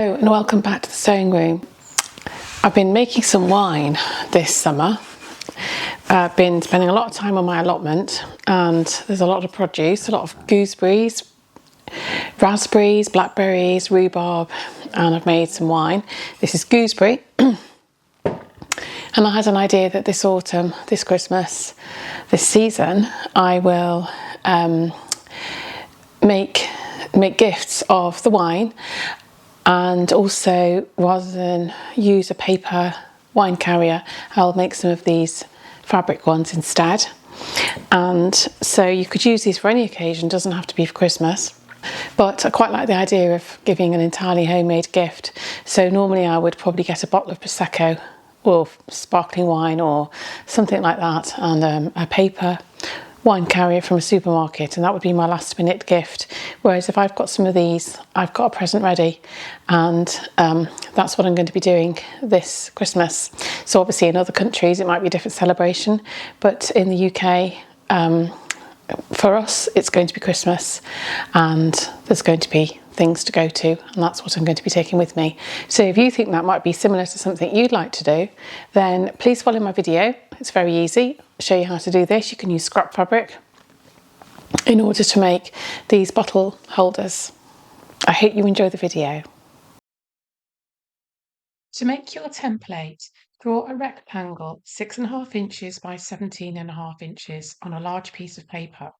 Hello and welcome back to the sewing room. I've been making some wine this summer. I've been spending a lot of time on my allotment and there's a lot of produce, a lot of gooseberries, raspberries, blackberries, rhubarb, and I've made some wine. This is gooseberry. And I had an idea that this autumn, this Christmas, this season, I will make gifts of the wine, and also rather than use a paper wine carrier, I'll make some of these fabric ones instead. And so you could use these for any occasion, doesn't have to be for Christmas. But I quite like the idea of giving an entirely homemade gift. So normally I would probably get a bottle of Prosecco or sparkling wine or something like that, and a paper wine carrier from a supermarket, and that would be my last minute gift. Whereas if I've got some of these, I've got a present ready, and that's what I'm going to be doing this Christmas. So obviously in other countries it might be a different celebration, but in the UK, for us it's going to be Christmas, and there's going to be things to go to, and that's what I'm going to be taking with me. So if you think that might be similar to something you'd like to do, then please follow my video. It's very easy. I'll show you how to do this. You can use scrap fabric in order to make these bottle holders. I hope you enjoy the video. To make your template, draw a rectangle 6.5 inches by 17.5 inches on a large piece of paper.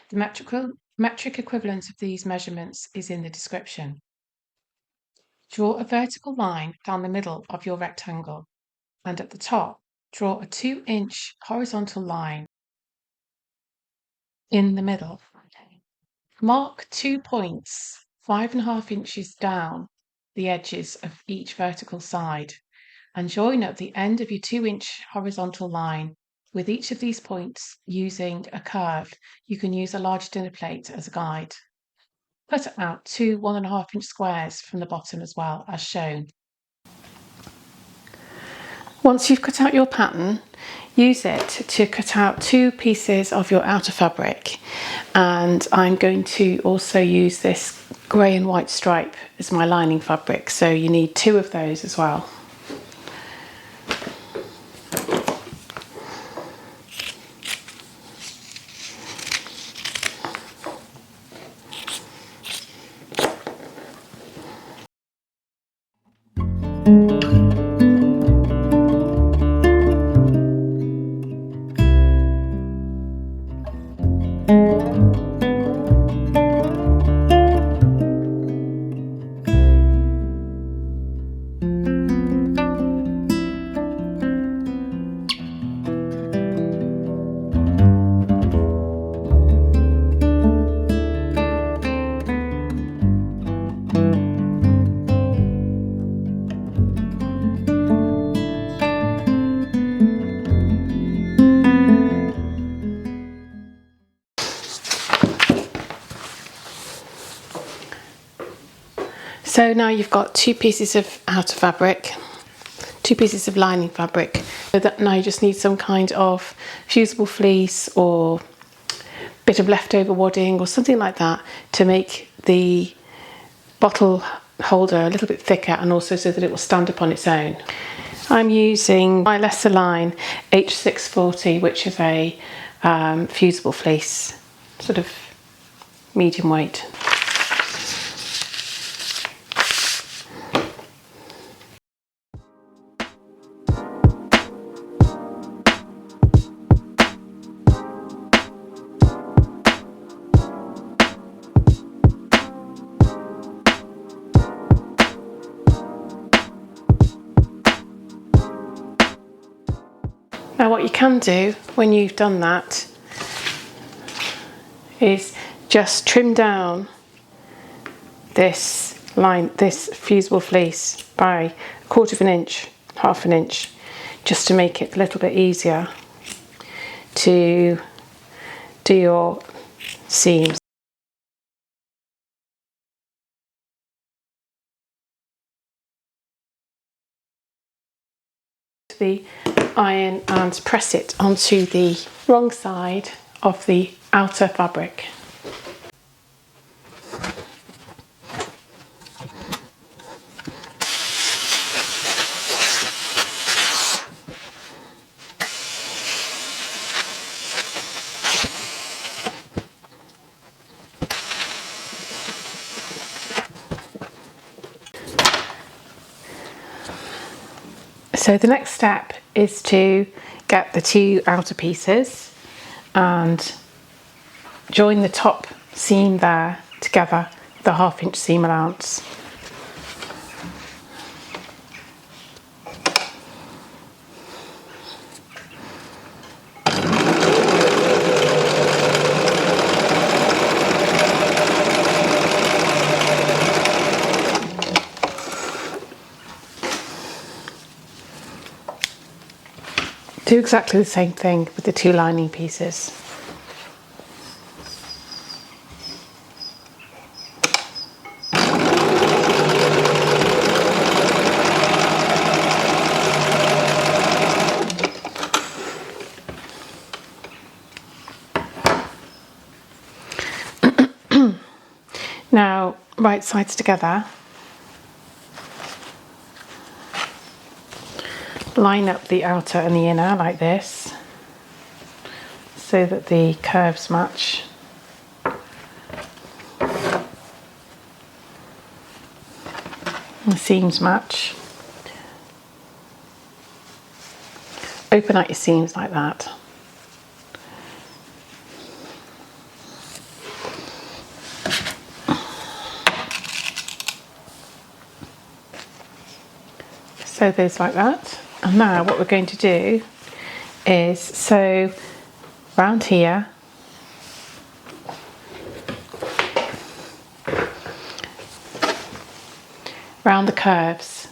The metric equivalent of these measurements is in the description. Draw a vertical line down the middle of your rectangle, and at the top, draw a 2-inch horizontal line in the middle. Mark 2 points 5.5 inches down the edges of each vertical side, and join up the end of your 2-inch horizontal line with each of these points using a curve. You can use a large dinner plate as a guide. Cut out 2 1.5-inch squares from the bottom as well, as shown. Once you've cut out your pattern, use it to cut out 2 pieces of your outer fabric, and I'm going to also use this grey and white stripe as my lining fabric, so you need 2 of those as well. So now you've got 2 pieces of outer fabric, 2 pieces of lining fabric. So that now you just need some kind of fusible fleece or bit of leftover wadding or something like that to make the bottle holder a little bit thicker, and also so that it will stand up on its own. I'm using my lesser line H640, which is a fusible fleece, sort of medium weight. Now what you can do when you've done that is just trim down this line, this fusible fleece, by 1/4 inch, 1/2 inch, just to make it a little bit easier to do your seams. The iron and press it onto the wrong side of the outer fabric. So the next step is to get the two outer pieces and join the top seam there together with a 1/2 inch seam allowance. Do exactly the same thing with the two lining pieces. Now, right sides together. Line up the outer and the inner like this so that the curves match. The seams match. Open out your seams like that. Sew those like that. And now what we're going to do is sew round here, round the curves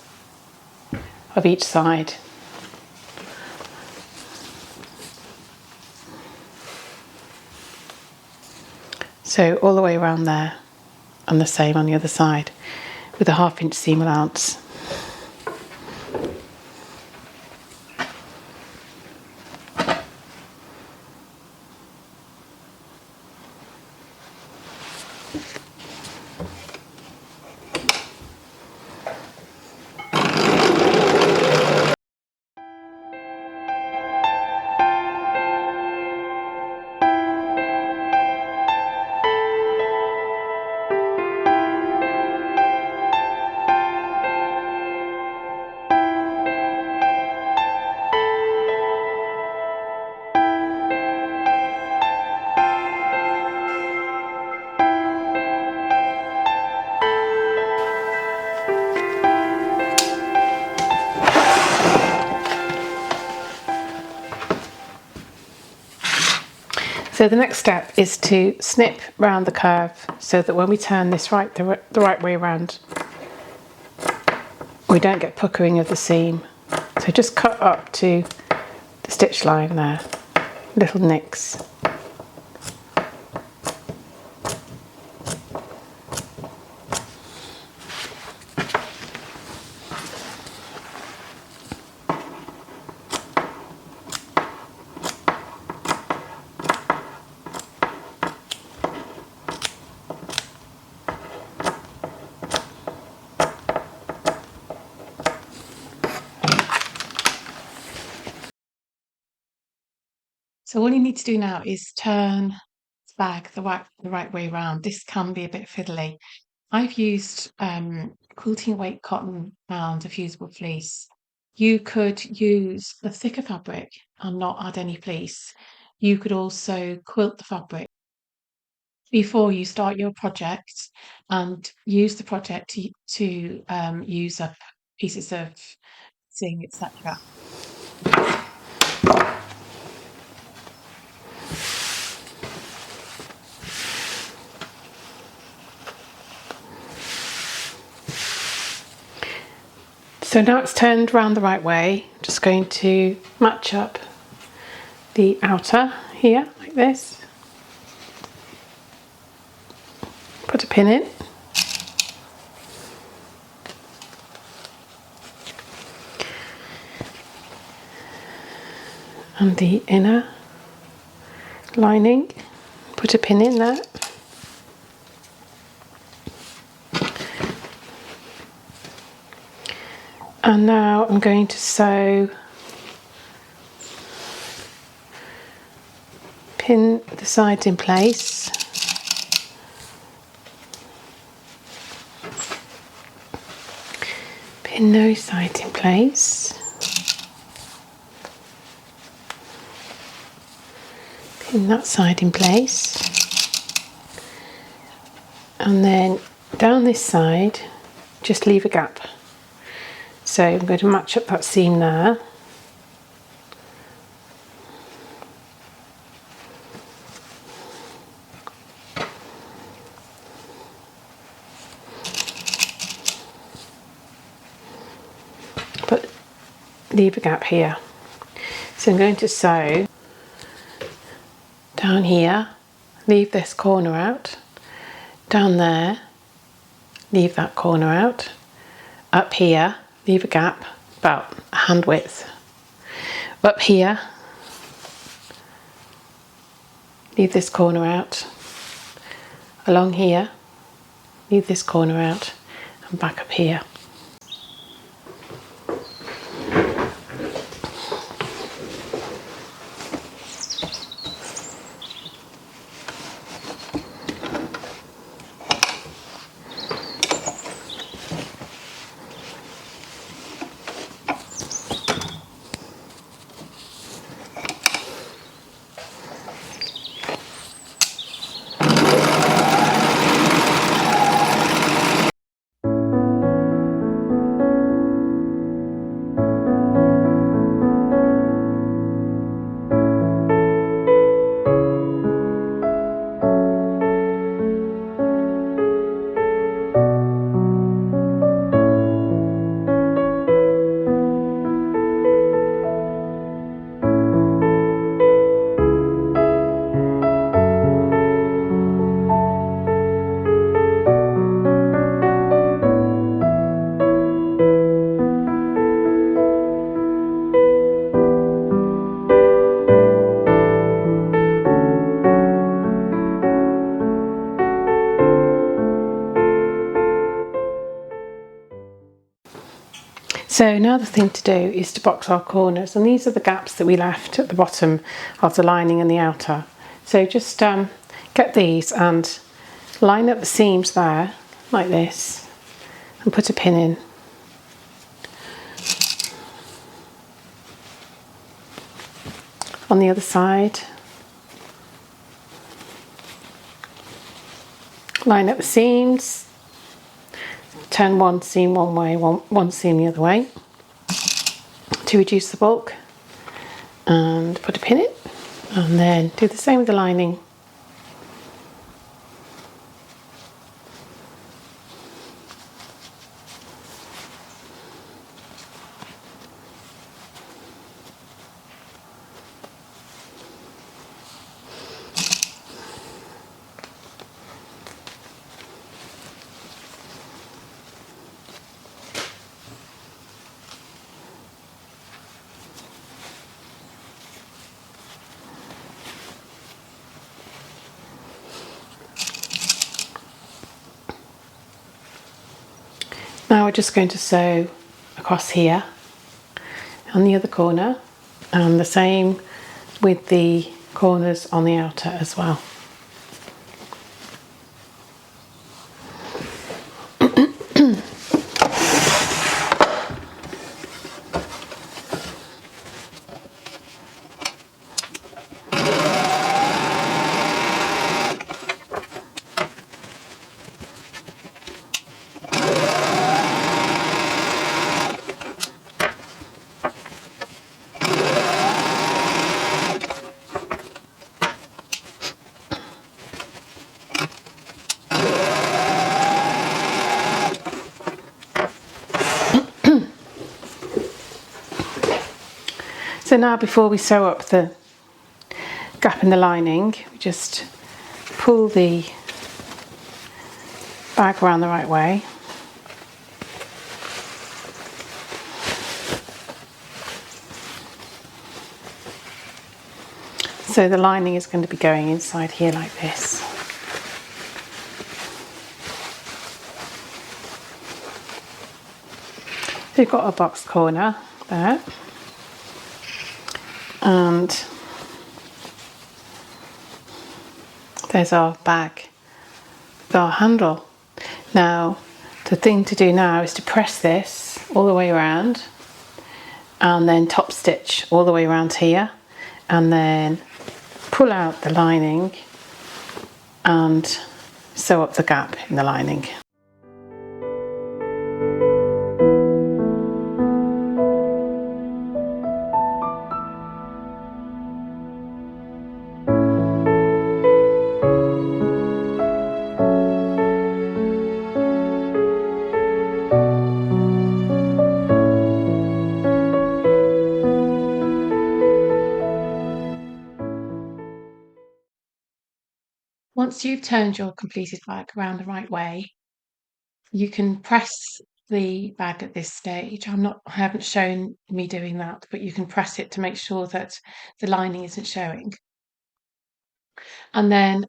of each side. So all the way around there, and the same on the other side with a 1/2 inch seam allowance. So the next step is to snip round the curve so that when we turn this the right way around, we don't get puckering of the seam. So just cut up to the stitch line there, little nicks. So all you need to do now is turn the bag the right way around. This can be a bit fiddly. I've used quilting weight cotton and a fusible fleece. You could use a thicker fabric and not add any fleece. You could also quilt the fabric before you start your project and use the project to use up pieces of stitching, etc. So now it's turned round the right way. I'm just going to match up the outer here like this. Put a pin in. And the inner lining, put a pin in there. And now I'm going to sew, pin the sides in place. Pin those sides in place. pin that side in place, and then down this side just leave a gap. So I'm going to match up that seam there. But leave a gap here. So I'm going to sew down here, leave this corner out, down there, leave that corner out, up here, leave a gap about a hand width, up here, leave this corner out, along here, leave this corner out, and back up here. So now the thing to do is to box our corners, and these are the gaps that we left at the bottom of the lining and the outer. So just get these and line up the seams there like this and put a pin in. On the other side, line up the seams, turn one seam one way, one seam the other way to reduce the bulk, and put a pin in, and then do the same with the lining. Now we're just going to sew across here on the other corner, and the same with the corners on the outer as well. So now, before we sew up the gap in the lining, we just pull the bag around the right way. So the lining is going to be going inside here like this. We've got a box corner there, and there's our bag with our handle. Now the thing to do now is to press this all the way around, and then top stitch all the way around here, and then pull out the lining and sew up the gap in the lining. Once you've turned your completed bag around the right way, you can press the bag at this stage. I haven't shown me doing that, but you can press it to make sure that the lining isn't showing. And then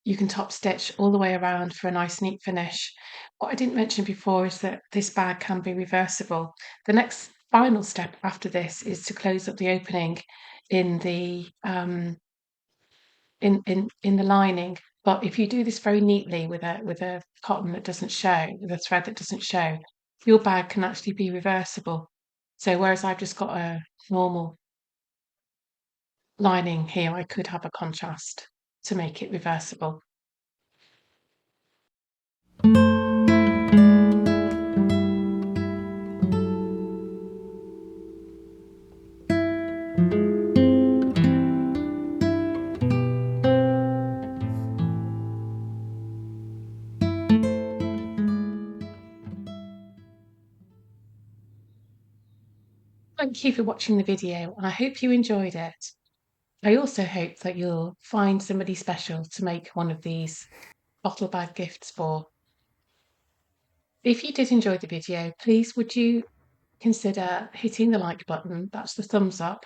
you can top stitch all the way around for a nice neat finish. What I didn't mention before is that this bag can be reversible. The next final step after this is to close up the opening in the in the lining. But if you do this very neatly with a cotton that doesn't show, with a thread that doesn't show, your bag can actually be reversible. So whereas I've just got a normal lining here, I could have a contrast to make it reversible. Thank you for watching the video, and I hope you enjoyed it. I also hope that you'll find somebody special to make one of these bottle bag gifts for. If you did enjoy the video, please would you consider hitting the like button, that's the thumbs up,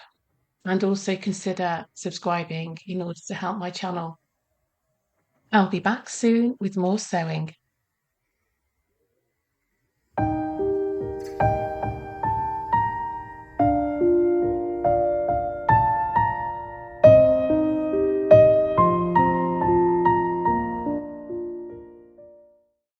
and also consider subscribing in order to help my channel. I'll be back soon with more sewing.